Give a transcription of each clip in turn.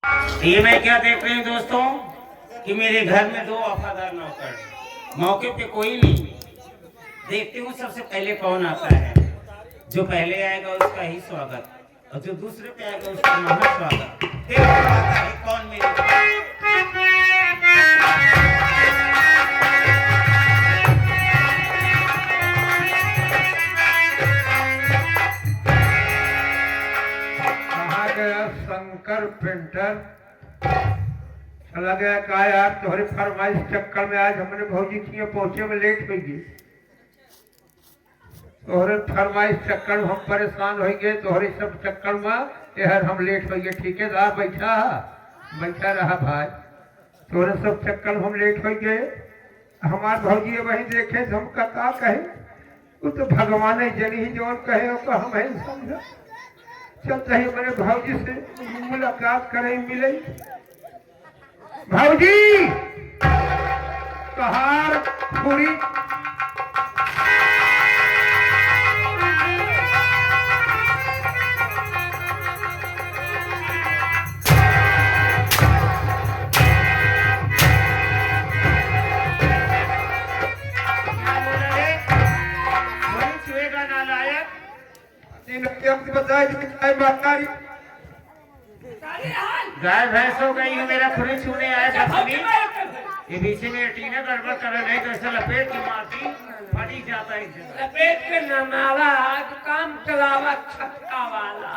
ये मैं क्या देख रही हूँ दोस्तों कि मेरे घर में दो वफादार नौकर, मौके पे कोई नहीं। देखती हूँ सबसे पहले कौन आता है। जो पहले आएगा उसका ही स्वागत, और जो दूसरे पे आएगा उसका महा स्वागत। देखो आता है कौन मेरे शंकर पेंटर चला गया। कहा यार तुम्हारे फरमाइश चक्कर में आज हमने भौजी की पहुंचे में लेट हो गई। तोहरे फरमाइश चक्कर में हम परेशान हो गए। तोहरे सब चक्कर में यार हम लेट हो गए। ठेकेदार बैठा रहा भाई। तोहरे सब चक्कर में हम लेट हो गए। हमारे भौजी वही देखे तो हम का कहे वो तो भगवान जनी ही जो कहे वो हम ही समझा। चलते ही मेरे भौजी से मुलाकात करें मिले। भौजी कहार पूरी गाय भैंस हो गई है। मेरा खुरी छूने आया ये बीच में टीने गड़बड़ कर नहीं तो ऐसा लपेट की मारती फटी जाता है। लपेट के न मारा आज काम चलावा छक्का वाला।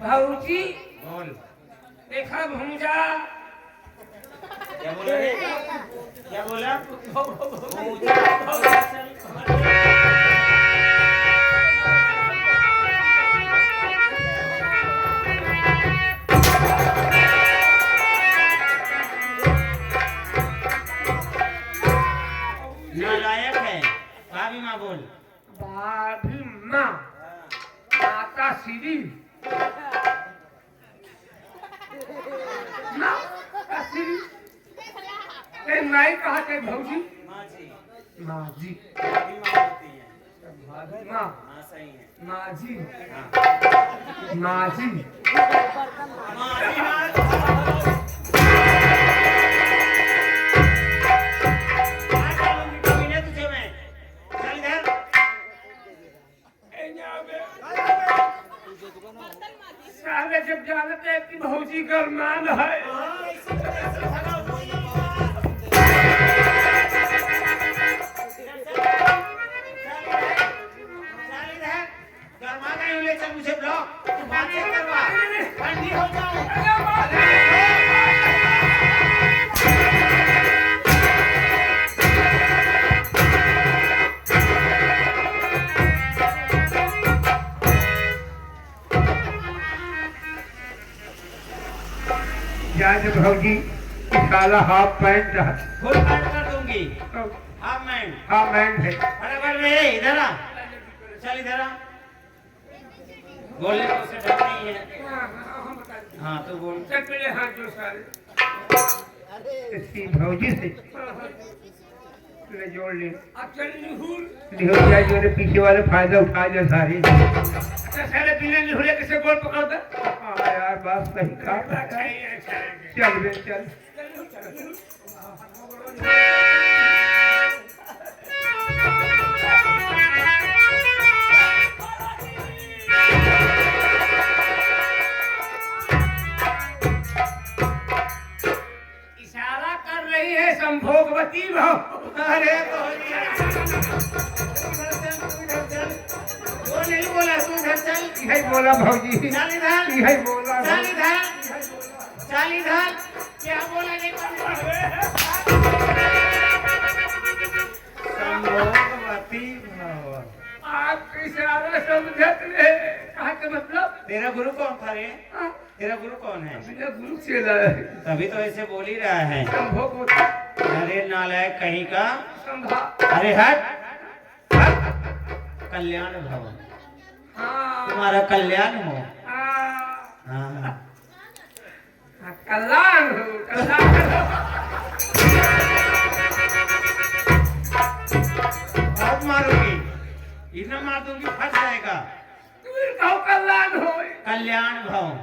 भौजी बोल देखा भूजा क्या बोला रे? क्या बोला? नालायक है। भाभी माँ बोल। भाभी माँ माता श्री माता श्री नहीं कहा थे भौजी माँ जी। माँ जी भाभी माँ होती है। भाभी माँ हाँ सही है। माँ जी हाँ। माँ जी माँ जी माँ। साले जब जानते हैं कि भौजी का मान है। मुझे ब्लॉक बातें करवा ठंडी हो जाऊं। जान भौजी साला हाफ पैंट फुल पैंट कर दूंगी। हाफ पैंट हाफ पैंट है। बराबर में इधर आ। चल इधर आ। बोलने को उसे डर नहीं है। हाँ तो बोल। चल पहले हाथ जो सारे इसकी भौजी से ले जोड़ ले। निहुर जाए जो ने पीछे वाले फायदा उठा जा सारी। अच्छा सारे बिना निहुरे कैसे गोल पकड़ दे? हाँ यार बात सही कहा। चल बे चल। इशारा कर रही है संभोगवती भाव। अरे वो नहीं बोला तू इधर चल। यही बोला भौजी। चल इधर। यही बोला। चल इधर। चल इधर। क्या बोला नहीं संभोगवती भाव। आप इशारा समझत रहे। कहा के मतलब? तेरा गुरु कौन था रे? तेरा गुरु कौन है? मेरा गुरु चेला है। तभी तो ऐसे बोल ही रहा है। संभोगवती। अरे नालायक कहीं का। संभा। अरे हट हट। कल्याण भवन। हाँ। तुम्हारा कल्याण हो। हाँ। हाँ। कल्याण हो कल्याण हो। बहुत मारूंगी। इतना मार दूंगी फंस जाएगा। कल्याण हो। कल्याण भवन।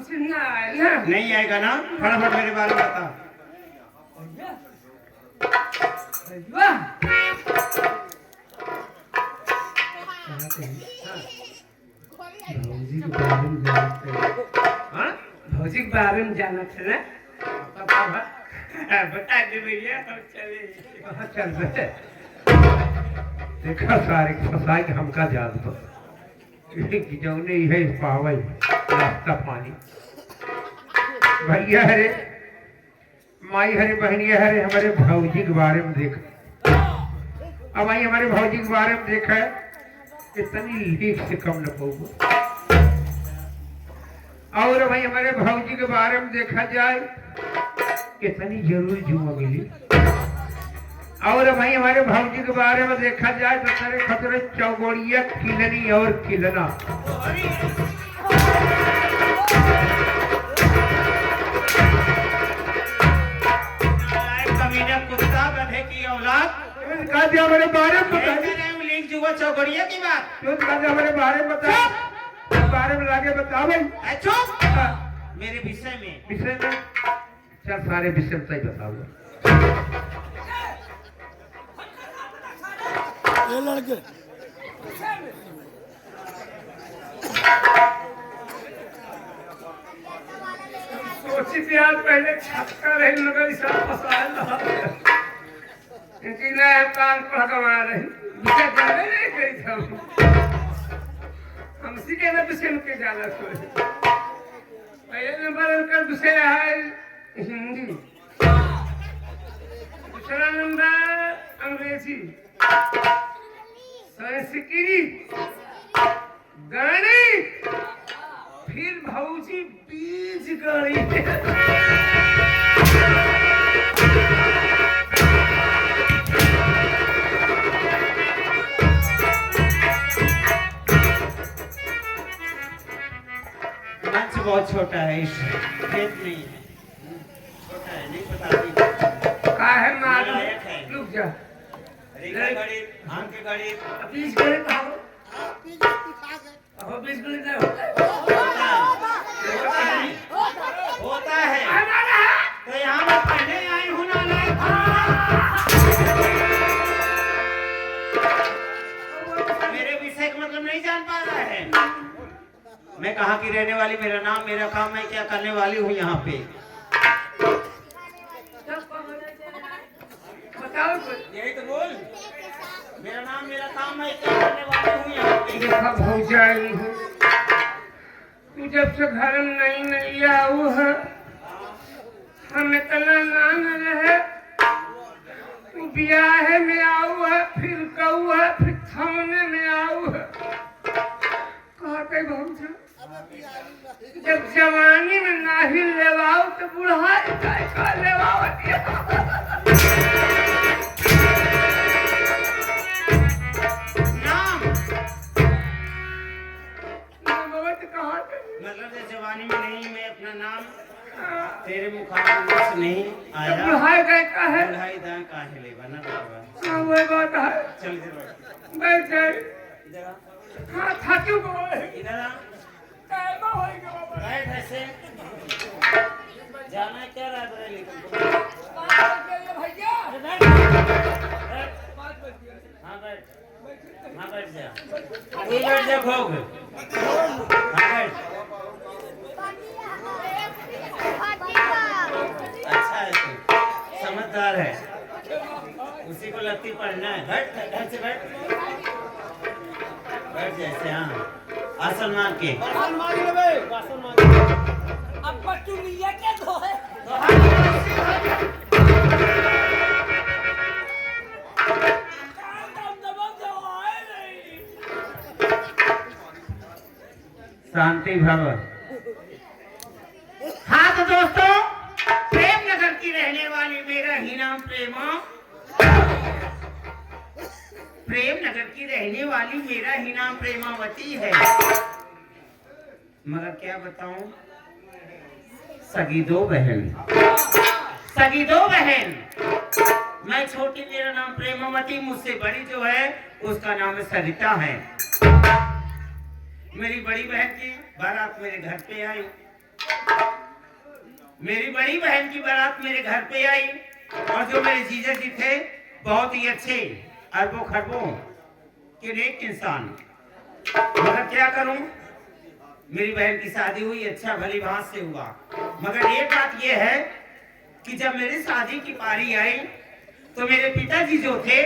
समझ ना आए ना। नहीं आएगा ना? फटाफट मेरे बारे में बता। वाह भौजी के बारे में जानते हैं। हाँ भौजी के बारे में जानते हैं ना। बता दे भैया, हम चले। कहाँ चल रहे? देखा सारे फसाई के हमका जात पर जौने है पावल नाश्ता पानी भैया हरे माई हरे बहनिया हरे हमारे भौजी के बारे में देख। अब आई हमारे भौजी के बारे में देखा इतनी लीक से कम न पऊगा। और भाई हमारे भौजी के बारे में देखा जाए इतनी जरूर जुआ मिली। और भाई हमारे भौजी के बारे में देखा जाए तो सारे खतरे चौगोड़िया खिलनी और खिलना। कमीना कुत्ता गधे की औलाद कहा दिया हमारे बारे में बता। लीक जुआ चौगड़िया की बात क्यों कहा दिया हमारे बारे में बता। बारे में लाके बता भाई। चुप। मेरे विषय में चल सारे विषय में सही बताऊंगा। ये लड़के सोची थी आज पहले छक्का रही मगर इस फसाया ना। इनकी नया कान पर कमा रही विषय जाने नहीं गई था। हमसी के ना विषय के जाना सोच। पहले नंबर का विषय है हिंदी, दूसरा नंबर अंग्रेजी, संस्कृत, गणित, फिर भौजी बीज गणित। मंच बहुत छोटा है, इस खेत नहीं है, छोटा है, नहीं पता। का है मालूम? नालायक है। रुक जा। रेखा गणित, अंक गणित बीज गणित भागो। अब बीज गणित नहीं होता है। तो यहाँ मैं पढ़ने आई हूँ नालायक। मेरे विषय का मतलब नहीं जान पा रहा है। मैं कहाँ की रहने वाली, मेरा नाम, मेरा काम, मैं क्या करने वाली हूँ यहाँ पे। बताओ यही तो बोल। मेरा नाम, मेरा काम, मैं क्या करने वाली हूँ यहाँ पे। देखा भौजाई हूँ तू जब से घर में नहीं आऊ है हम इतना नाम रहे। तू ब्याह में आऊ है, फिर कहू है, फिर थाने में आऊ है। कहते भौजा जब जवानी में नाही लेवाओ तो बुढ़ाई का लेवाओ। नाम कहा मतलब जब जवानी में नहीं, मैं अपना नाम तेरे मुखाबिल से नहीं आया। बुढ़ाई का है। बुढ़ाई दाएं काहे ले बना बाबा। हाँ वो बात है। चल इधर बैठ। बैठ गए। इधर आ। हाँ थाकू को इधर आ। बैठ ऐसे। जाना है क्या रायबरेली तुमको? अरे बैठ। हाँ बैठ। हाँ बैठ जा। तू बैठ जा भोग। हाँ बैठ। अच्छा है तू, समझदार है। उसी को लगती पढ़ना है। बैठ, ढंग से बैठ। बैठ जैसे। हाँ आसन मार के। अब पट्टू लिया क्या तो है? शांति भवन। हाँ तो दोस्तों, प्रेम नगर की रहने वाली मेरा ही नाम प्रेमा, प्रेम नगर की रहने वाली मेरा ही नाम प्रेमावती है। मगर क्या बताऊं, सगी दो बहन, सगी दो बहन। मैं छोटी, मेरा नाम प्रेमावती, मुझसे बड़ी जो है उसका नाम सरिता है। मेरी बड़ी बहन की बारात मेरे घर पे आई, मेरी बड़ी बहन की बारात मेरे घर पे आई और जो मेरे जीजा जी थे बहुत ही अच्छे अरबों खरबों के नेक इंसान। मगर क्या करूं, मेरी बहन की शादी हुई, अच्छा भली भांत से हुआ। मगर एक बात यह है कि जब मेरी शादी की पारी आई तो मेरे पिताजी जो थे,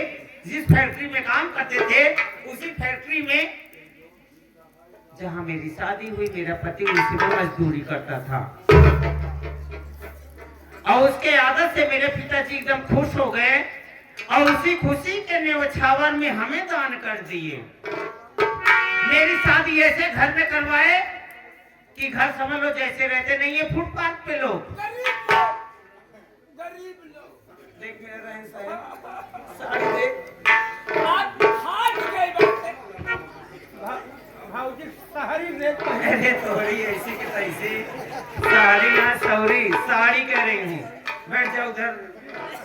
जिस फैक्ट्री में काम करते थे, उसी फैक्ट्री में जहां मेरी शादी हुई मेरा पति उसी में मजदूरी करता था। और उसके आदत से मेरे पिताजी एकदम खुश हो गए और उसी खुशी के न्योछावर में हमें दान कर दिए। मेरी शादी ऐसे घर में करवाए कि घर समझ लो जैसे रहते नहीं है फुटपाथ पे लोग। गरीब लोग देख मेरा रहन सहन, साड़ी देख। आज हाथ गए बातें। भाऊजी शहरी रेत अरे तोरी ऐसी की तैसी, साड़ी ना सौरी, साड़ी कह रही हूँ। बैठ जाओ उधर,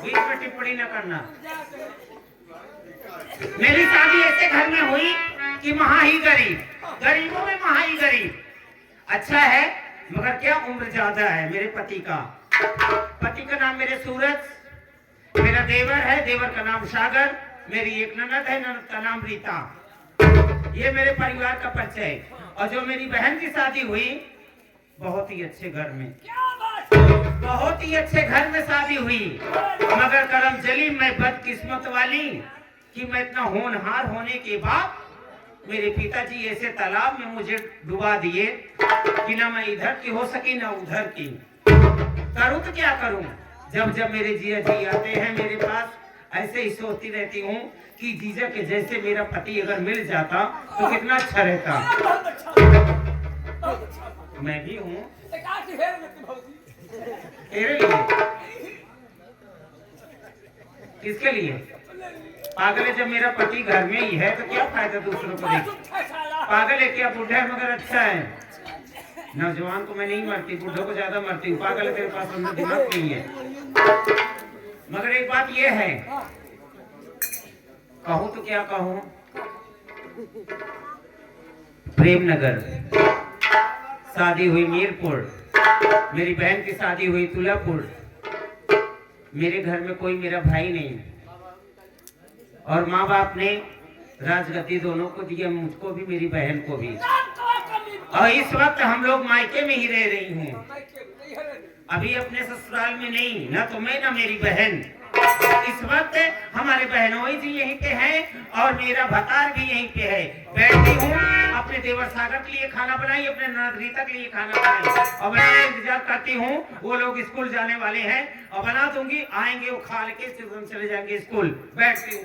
बीच में टिप्पणी न करना। मेरी शादी ऐसे घर में हुई कि महा ही गरीब, गरीबों में महा ही गरीब। अच्छा है मगर क्या उम्र ज्यादा है मेरे पति का। पति का नाम मेरे सूरज, मेरा देवर है, देवर का नाम सागर, मेरी एक ननद है, ननद का नाम रीता। ये मेरे परिवार का परिचय। और जो मेरी बहन की शादी हुई बहुत ही अच्छे घर में, क्या बात है? बहुत ही अच्छे घर में शादी हुई। मगर करम जली मैं बदकिस्मत वाली कि मैं इतना होनहार होने के बाद मेरे पिताजी ऐसे तालाब में मुझे डुबा दिए कि ना मैं इधर की हो सकी ना उधर की। करूं तो क्या करूं। जब जब मेरे जीजा जी आते हैं मेरे पास, ऐसे ही सोचती रहती हूँ कि जीजा के जैसे मेरा पति अगर मिल जाता तो कितना अच्छा रहता। बहुत अच्छा, बहुत अच्छा। मैं भी हूँ एक आंख हेर लेती भाऊजी। तेरे लिए। किसके लिए? पागल है, जब मेरा पति घर में ही है तो क्या फायदा दूसरों को देख। पागल है क्या, बूढ़ा है मगर अच्छा है। नौजवान को मैं नहीं मरती, बूढ़ों को ज्यादा मरती हूँ। पागल है, तेरे पास अंदर दिमाग नहीं है। मगर एक बात यह है, कहूँ तो क्या कहूँ, प्रेमनगर शादी हुई मीरपुर, मेरी बहन की शादी हुई तुलापुर। मेरे घर में कोई मेरा भाई नहीं और माँ बाप ने राजगद्दी दोनों को दिया, मुझको भी मेरी बहन को भी। और इस वक्त हम लोग मायके में ही रह रही हूँ, अभी अपने ससुराल में नहीं, ना तो मैं ना मेरी बहन। इस वक्त हमारे बहनोई जी यहीं पे हैं और मेरा भतार भी यहीं पे है। बैठती हूँ, अपने देवर सागर के लिए खाना बनाई, अपने ननद रीता के लिए खाना बनाई और मैं इंतजार करती हूँ। वो लोग स्कूल जाने वाले हैं और बना दूंगी, आएंगे वो खा के चले जाएंगे स्कूल। बैठती हूँ।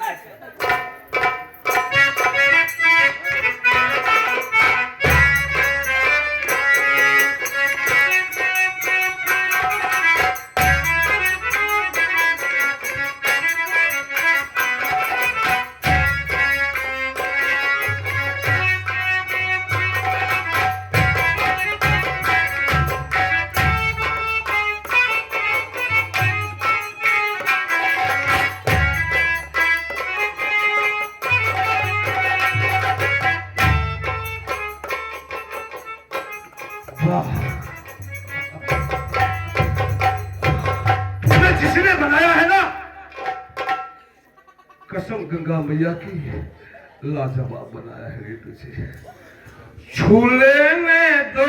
जिसने बनाया है ना, कसम गंगा मैया की, लाजवाब बनाया है रे तुझे। झूले में दो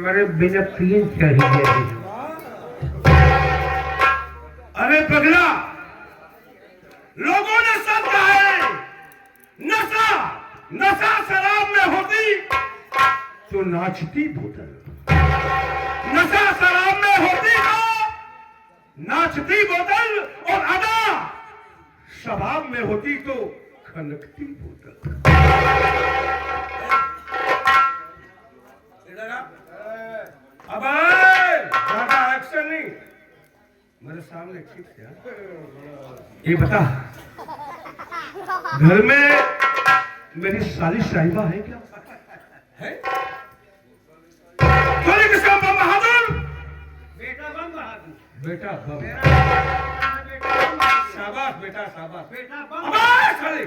मेरे बिना तीन चाहिए। अरे पगला, लोगों ने सब कहा है नशा नशा शराब में होती तो नाचती बोतल, नशा शराब में होती तो नाचती बोतल, और अदा शबाब में होती तो खनकती बोतल। अब ज्यादा एक्शन नहीं, मेरे सामने ठीक है। ये बता, घर में मेरी साली साहिबा है क्या? है? तुम्हारे किसका बम बहादुर? बेटा बम बहादुर, बेटा बम। शाबाश बेटा, शाबाश। बेटा बम, अबे साले,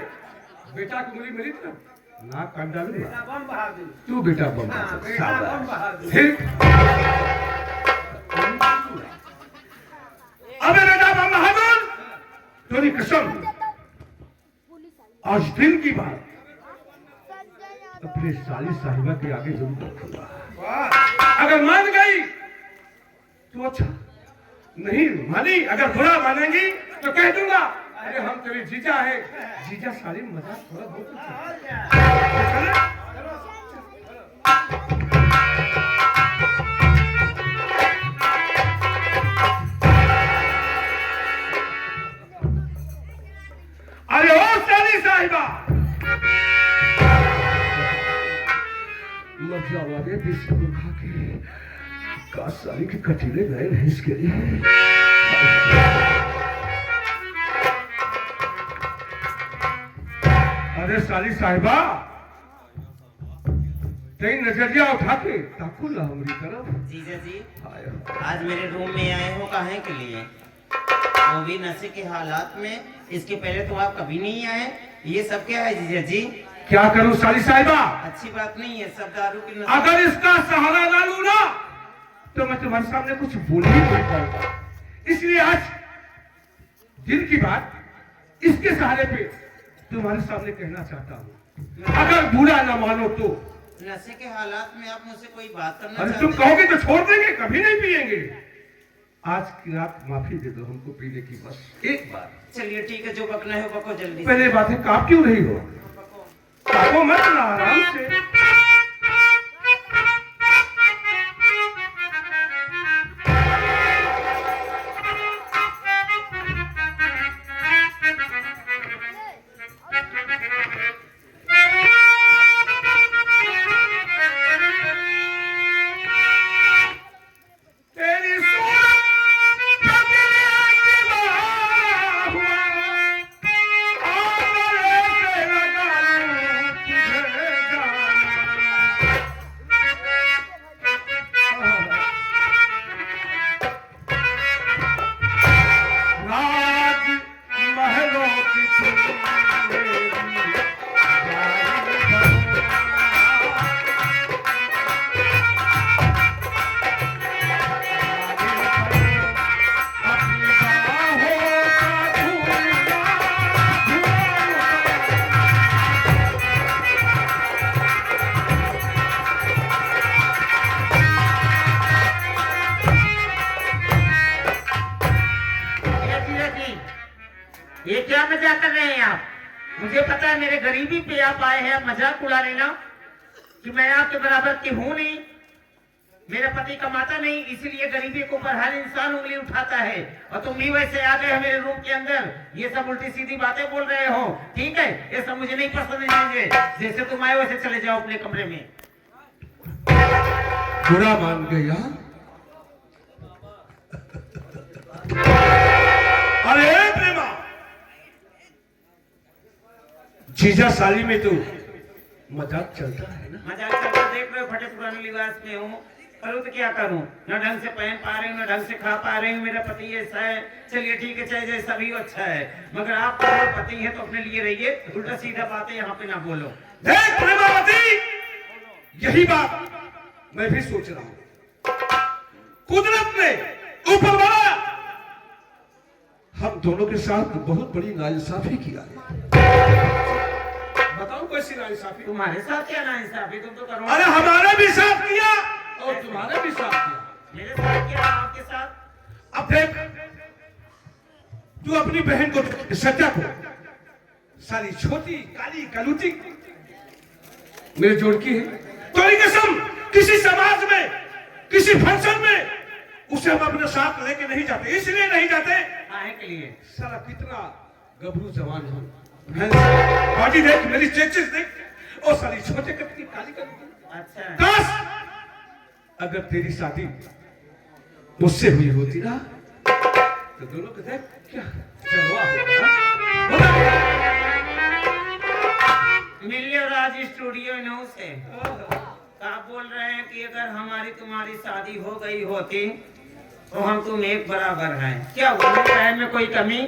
बेटा की उंगली मेरी तरफ नाक काट डालूंगा। बेटा बम बहादुर, तू बेटा बम हाँ, बहादुर। बेटा बम शाबाश। बहादुर। फिर अबे बेटा बम बहादुर, तेरी कसम, आज दिन की बात अपने साली साहिबा के आगे जरूर रखूंगा। अगर मान गई तो अच्छा, नहीं मानी, अगर बुरा मानेंगी तो कह दूंगा अरे हम तेरी जीजा है। जीजा साली मजाक थोड़ा बहुत अरे ओ साली साहिबा, मजा वाले बिस्कुट खा के का साली के कटीले गए हैं इसके लिए। अरे साली साहिबा, तेरी नजरिया उठा के ताकू ला हमारी तरफ। जीजा जी, आया। आज मेरे रूम में आए हो काहे के लिए? वो भी नशे के हालात में। इसके पहले तो आप कभी नहीं आए। ये सब क्या है जीजा जी? क्या करूं साली साहिबा? अच्छी बात नहीं है, सब दारू की नशे। अगर इसका सहारा ना लूं ना तो मैं तुम्हारे सामने कुछ बोल ही नहीं पाऊंगा। इसलिए आज दिन की बात इसके सहारे पे तुम्हारे सामने कहना चाहता हूँ। अगर बुरा ना मानो तो। नशे के हालात में आप मुझसे कोई बात करना अरे चाहते तुम हैं? कहोगे तो छोड़ देंगे, कभी नहीं पिएंगे। आज की रात माफी दे दो हमको पीने की, बस एक बार। चलिए ठीक है, जो बकना है वो बको जल्दी से। पहले बात है, काप क्यों रही हो? कापो मत ना, आराम से। तेरी सूरत का दिल दीवाना हुआ, आंगन से लगा लूं तुझे जाना। राज महलों की तू मेरी जान बनो। ये क्या मजाक कर रहे हैं आप? मुझे पता है मेरे गरीबी पे आप आए हैं मजाक उड़ा लेना कि मैं आपके बराबर की हूं नहीं। मेरा पति कमाता नहीं, इसीलिए गरीबी के ऊपर हर इंसान उंगली उठाता है। और तुम भी वैसे आ गए मेरे रूम के अंदर, ये सब उल्टी सीधी बातें बोल रहे हो। ठीक है, ये सब मुझे नहीं पसंद आएंगे। जैसे तुम आए वैसे चले जाओ अपने कमरे में। बुरा मान गया। अरे प्रेमा, जीजा साली में तो मजाक चलता है ना। मजाक करता देख रहे हो, फटे पुराने लिबास में हूँ, करूँ तो क्या करूँ? न ढंग से पहन पा रही हूँ, न ढंग से खा पा रही हूँ। मेरा पति ऐसा है, चलिए ठीक है, चाहे जैसा भी अच्छा है, मगर आप पति है तो अपने लिए रहिए। उल्टा सीधा बातें यहाँ पे ना बोलो। देख प्रेमावती, यही बात मैं भी सोच रहा हूँ। कुदरत ने, ऊपर वाला, हम दोनों के साथ बहुत बड़ी नाइंसाफी किया है। बताओ कैसी नाइंसाफी? तुम्हारे साथ क्या नाइंसाफी? तुम तो करो। अरे हमारे भी साथ किया, और तुम्हारा भी साथ दिया। मेरे साथ क्या, आपके साथ? अब देख, तू अपनी बहन को, सत्या को, सारी छोटी काली कलूटी मेरे जोड़ की है। तो कसम, किसी समाज में, किसी फंक्शन में उसे हम अपने साथ लेके नहीं जाते। इसलिए नहीं जाते, काहे के लिए? साला कितना गबरू जवान हो, बॉडी देख, मेरी चेचिस देख, और सारी छोटे कद की काली कलूटी। अच्छा, काश अगर तेरी शादी मुझसे हुई होती ना, तो दोनों को देख क्या जलवा होता। मिलियो राज स्टूडियो नौ से आप बोल रहे हैं कि अगर हमारी तुम्हारी शादी हो गई होती तो हम तुम एक बराबर हैं। क्या हुआ, मेरी बहन में कोई कमी?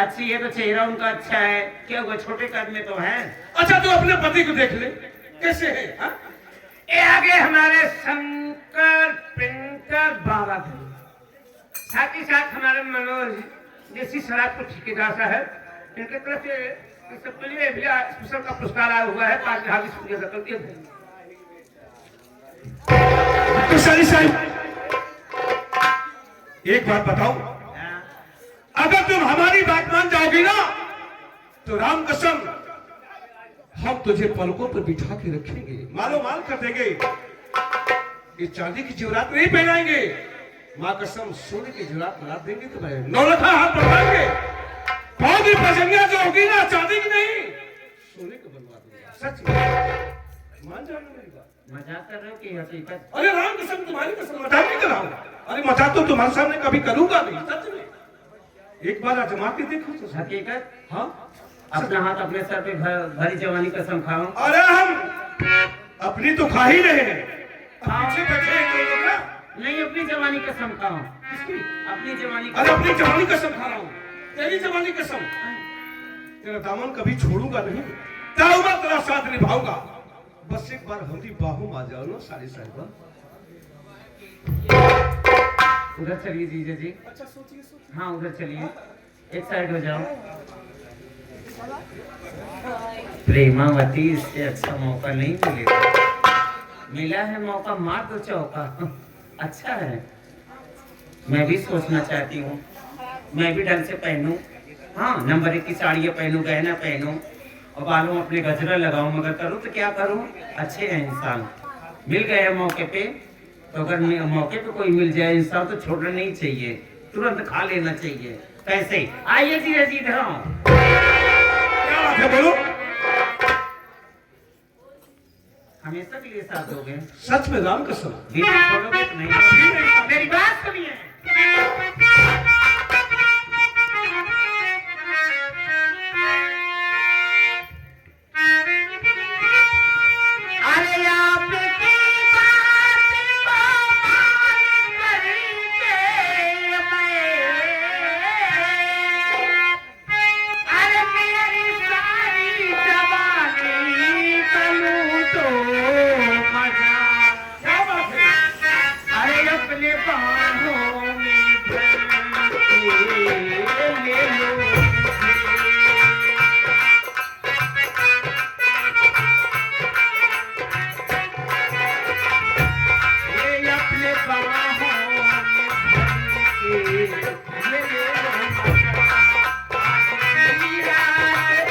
अच्छी है तो चेहरा उनका अच्छा है, क्या हुआ, छोटे कद में तो है। अच्छा, तू अपने पति को देख ले कैसे है, हा? ये आगे हमारे शंकर पिंकर बाबा भी, साथ ही साथ हमारे मनोज जैसी शराब को ठेकेदार साहब, इनके तरफ से इस सबके लिए भी स्पेशल का पुरस्कार आया हुआ है। 5,000 शुक्रिया अदा करती है। तो सारी साहब, एक बात बताओ, हाँ, अगर तुम हमारी बात मान जाओगी ना, तो राम कसम हम तुझे पलकों पर बिठा के रखेंगे, मालो माल कर देंगे। ये चांदी की जेवरात नहीं पहनाएंगे, माँ कसम सोने की जेवरात बना देंगे, तुम्हें नौलखा हाथ बढ़ाएंगे। बहुत ही पसंदिया जो होगी ना, चांदी की नहीं, सोने को बनवा दूंगा। सच मान जाओ मेरी बात। मजाक कर रहे हो कि हकीकत? अरे राम कसम, तुम्हारी कसम, मजाक नहीं कर रहा हूँ। अरे मजाक तो तुम्हारे सामने कभी करूंगा नहीं, सच में। एक बार आजमा के देखो तो। हकीकत? हाँ, अपना हाथ अपने सर पे भरी जवानी कसम खाओ। अरे हम अपनी तो खा ही रहे हैं, पीछे बैठे हैं कोई लोग ना। नहीं, अपनी जवानी कसम खाओ। किसकी? अपनी जवानी अरे अपनी जवानी कसम खा रहा हूँ, तेरी जवानी कसम। तेरा दामन कभी छोड़ूंगा नहीं, ताऊंगा, तेरा साथ निभाऊंगा। बस एक बार हमारी बाहों में आ जाओ ना सारी साहिबा। उधर चलिए जीजा जी। अच्छा सोचिए सोचिए। हाँ उधर चलिए, एक साइड हो जाओ। प्रेमावती, इससे अच्छा मौका नहीं मिलेगा। मिला है मौका, मार दो चौका। अच्छा है, मैं भी सोचना चाहती हूँ, मैं भी ढंग से पहनूं। हाँ, नंबर 1 की साड़ियाँ पहनूं, गहना पहनूं, और बालों में अपने गजरा लगाऊं। मगर करूँ तो क्या करूँ, अच्छे हैं इंसान। मिल गए मौके पे, तो अगर मौके पे कोई मिल जाए इंसान तो छोड़ना नहीं चाहिए, तुरंत खा लेना चाहिए। कैसे? आइए जीजा जी, इधर आओ। क्या बात है, बोलो। हमेशा के लिए साथ दोगे? सच में राम कसम। बीच में छोड़ोगे तो नहीं? मेरी बात सुनिए। अरे आपकी बात को मान करके अरे मेरी सारी जवानी करूँ तो मजा। क्या बात है? अरे अपने बाहों में भर के ले लो। ये अपने बाहों में भर के ले लो मजा। आज की रात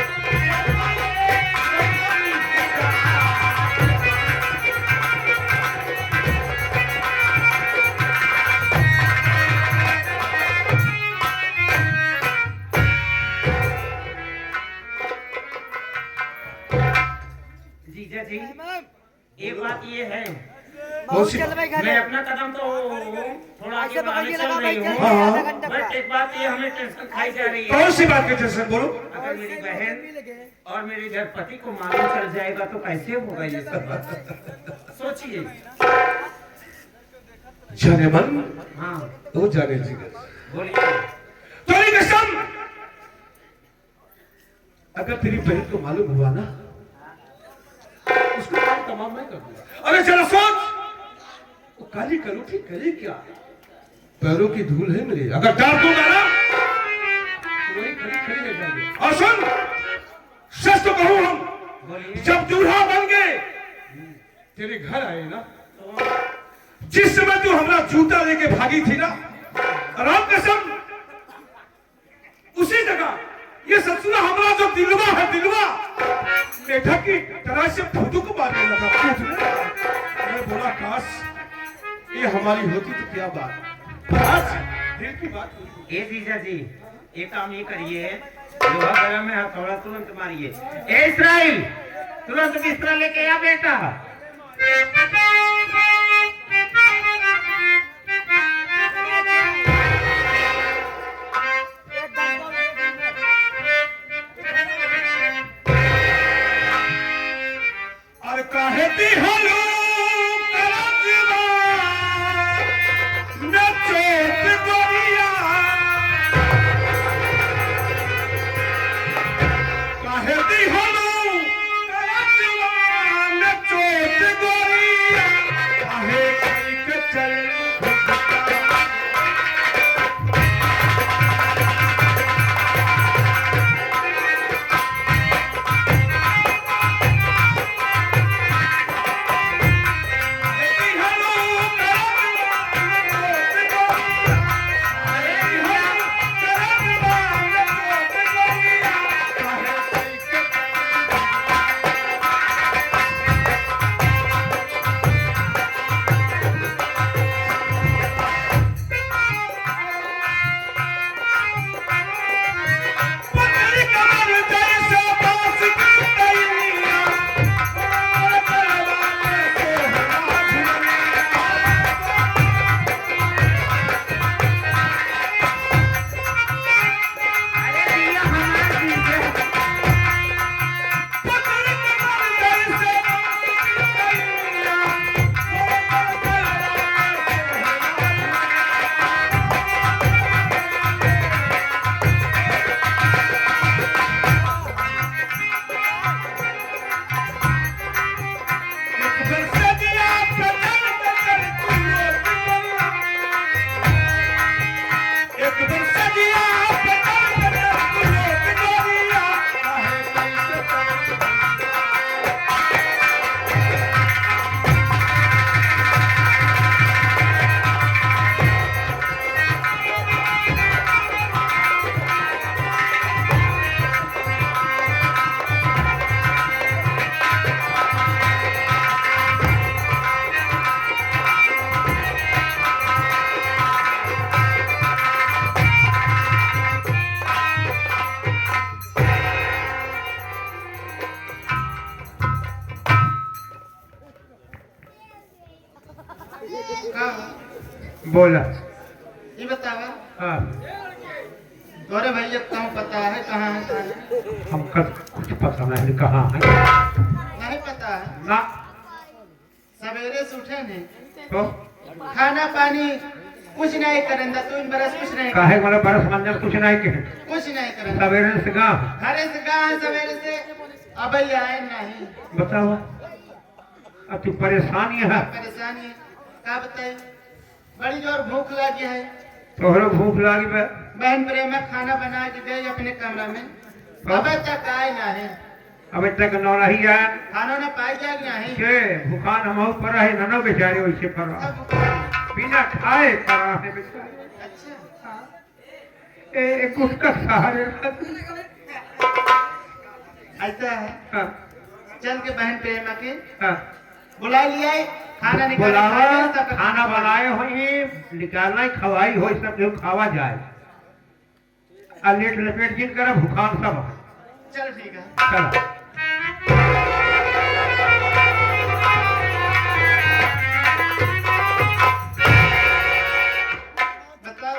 जीजा जी, एक बात ये है, बहुत सी- मैं अपना कदम तो थोड़ा आगे बढ़ाने चल रही हूँ, हाँ। बट एक बात ये हमें टेंशन खाई जा रही है। कौन सी बात के टेंशन, बोलो। अगर मेरी बहन और मेरे घर पति को मालूम चल जाएगा तो कैसे होगा ये सब बात? सोचिए। जाने मन, हाँ वो जाने जिगर। बोलिए। तेरी कसम, अगर तेरी बहन को मालूम हुआ ना, उसको काम तमाम मैं कर दूंगा। अरे जरा सोच, वो काली कलूठी करे क्या? पैरों की धूल है मेरी, अगर डाल दूंगा ना तो वही खड़ी खड़ी रह जाएगी। और सुन, सच तो कहूं हम, बोलिए। जब दूल्हा बन गए तेरे घर आए ना, जिस समय तू हमारा जूता लेके भागी थी ना, राम कसम उसी जगह ये ससुरा हमारा जो दिलवा है, दिलवा मेढक की तरह से फुदुक मारने लगा, फूटने लगा। मैं बोला काश ये हमारी होती तो क्या बात, आज दिल की बात हुई। ए जीजा जी, एक काम ये करिए, लोहा गला में हथौड़ा तुरंत मारिए। ए इस्राइल, तुरंत बिस्तर लेके आ बेटा। और कहती हलो करजवा न चोट गोरिया, कहती हलो करजवा न चोट गोरिया, काहे कइके चल बोला। ये बतावा हाँ, तोरे भैया कहाँ पता है, कहाँ है कहाँ है? हमका कुछ पता नहीं कहाँ है नहीं पता है। ना। सवेरे से उठे नहीं, तो खाना पानी कुछ नहीं करेंदा, तू इन बरस कुछ नहीं काहे वाला बरस मंजर कुछ नहीं के कुछ नहीं करेंदा। सवेरे से गा घरे से कहाँ सवेरे से अब आए नहीं, बताओ। अब तू परेशानी है, परेशानी है का बताई, बड़ी जोर भूख लगी है। तोहरो भूख लागी बे। बहन प्रेमा खाना बना के दे अपने कमरा में, अब तक आए नहीं, अब तक नौ नहीं आया खाना ने पाई जाए नहीं। के भूखान हम पर है ननो बेचारे वैसे पर सब बिना खाए पर है बेचारे। अच्छा ए कुछ का सहारे ऐसा है। हाँ, चल के बहन प्रेमा के हाँ। बुला लिया है, खाना निकाल बुलावा, खाना बनाए हो निकालना ही खवाई हो, सब जो खावा जाए आ लेट लपेट जिन कर भूखान सब चल ठीक है। चलो। बताओ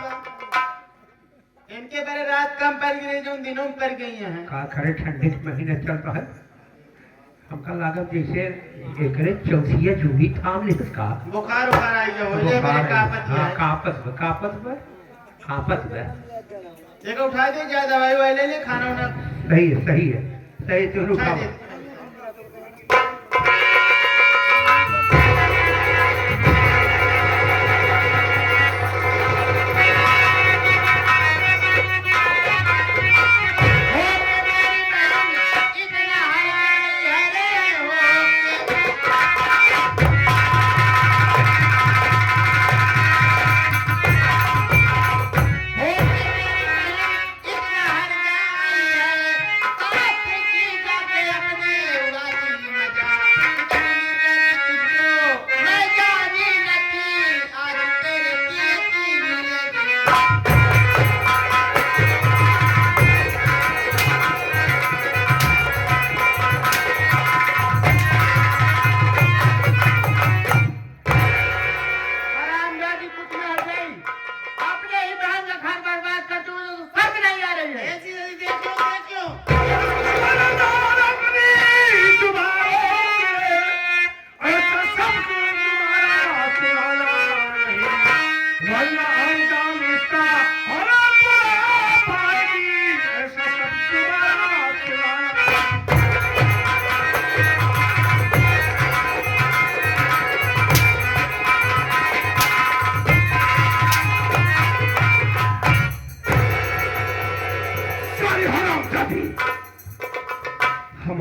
इनके बारे रात कम पड़ गई जो दिनों में पड़ गई हैं। का करे ठंडी के महीने चलता है, हमका लागत जैसे एकरे चौथिया जूही थाम ले का बुखार उखार आई हो ये मेरे कापत हाँ, है। कापत बे एक उठा दे, जा दवाई वाई ले ले, खाना वाना सही है, सही है, सही तो उठा रुका। दे।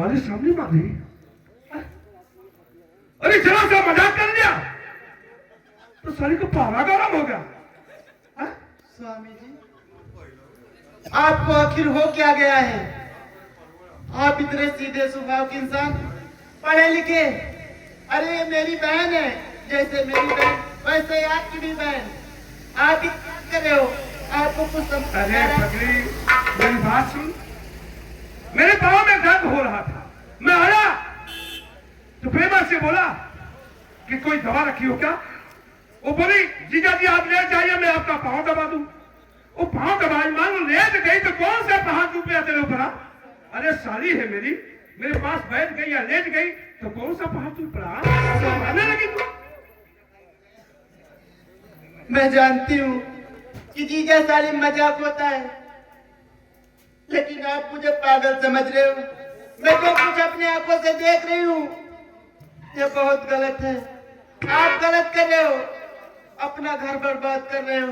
साली सामने मार दी। अरे जरा सा मजाक कर लिया तो साली को पारा गरम हो गया। स्वामी जी, आपको आखिर हो क्या गया है? आप इतने सीधे स्वभाव के इंसान, पढ़े लिखे। अरे ये मेरी बहन है, जैसे मेरी बहन वैसे आपकी भी बहन। आप ही क्या कर रहे हो? आपको कुछ समझ अरे पगली, मेरी बात सुन। मेरे पाँव में दर्द हो रहा था, मैं आया तो प्रेमा से बोला कि कोई दवा रखी हो क्या? वो बोली जीजा जी आप ले जाइए, मैं आपका पाँव दबा दूं। वो पाँव दबाई, मानो लेट गई तो कौन से 5 रुपया तेरे ऊपर? अरे साली है मेरी, मेरे पास बैठ गई या लेट गई तो कौन सा 5 रुपया मारने लगी तू? मैं जानती हूँ कि जीजा साली मजाक होता है, लेकिन आप मुझे पागल समझ रहे हो। मैं जो कुछ अपने आंखों से देख रही हूँ ये बहुत गलत है। आप गलत कर रहे हो, अपना घर बर्बाद कर रहे हो।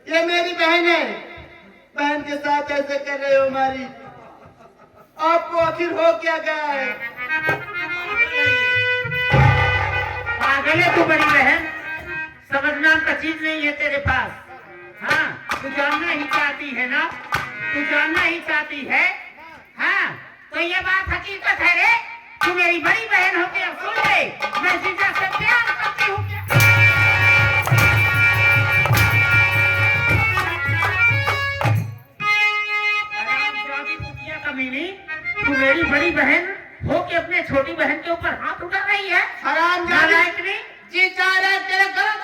ये मेरी बहन है, बहन के साथ ऐसे कर रहे हो हमारी। आपको आखिर हो क्या गया है? पागल है तू बड़ी बहन, समझना का चीज नहीं है तेरे पास। हाँ, तू जानना ही चाहती है ना, तू जानना ही चाहती है। हाँ, तो ये बात हकीकत है रे। तू मेरी बड़ी बहन होके अब सुन ले, मैं जीजा से प्यार करती हूँ। कमीनी, तू मेरी बड़ी बहन होके अपने छोटी बहन के ऊपर हाथ उठा रही है। हराम नालायक नहीं? जी चाह रहे तेरे घर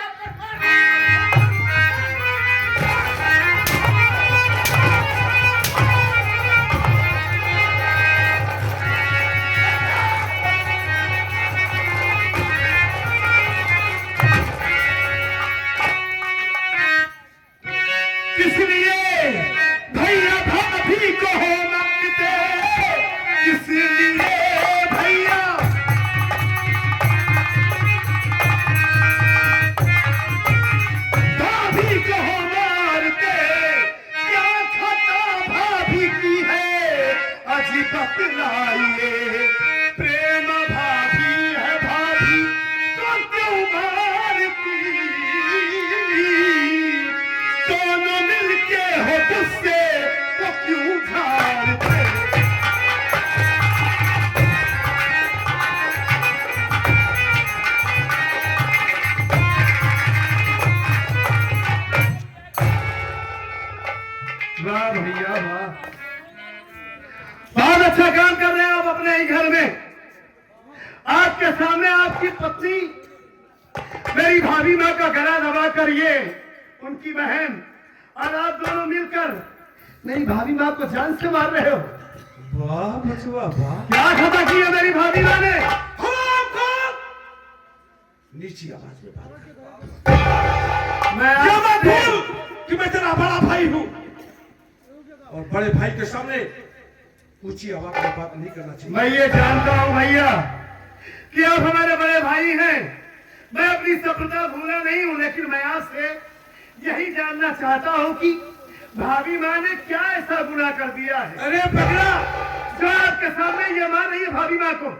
किस लिए भैया भाभी को हो मांगते? किस लिए भैया भाभी को हो मारते? क्या खता भाभी की है अजीब बतलाइए। प्रेम भाभी है भाभी तो क्यों मारती? दोनों मिलके हो गुस्से तो क्यों झाड़ते? वाह भैया वाह, बहुत अच्छा काम कर रहे हैं आप अपने ही घर में। आपके सामने आपकी पत्नी मेरी भाभी माँ का गला दबा कर ये उनकी बहन और आप दोनों मिलकर मेरी भाभी माँ को जान से मार रहे हो। वाह बचुआ वाह, क्या खता की है मेरी भाभी माँ ने? नीची आवाज में बात कर। मैं मत भूल कि मैं तेरा बड़ा भाई हूँ और बड़े भाई के सामने ऊंची आवाज में बात नहीं करना चाहिए। मैं ये जानता हूँ भैया कि आप हमारे बड़े भाई हैं। मैं अपनी सभ्यता भूला नहीं हूँ, लेकिन मैं आज से यही जानना चाहता हूँ कि भाभी माँ ने क्या ऐसा गुनाह कर दिया है। अरे पगला, जो आपके सामने ये मार रही है भाभी माँ को,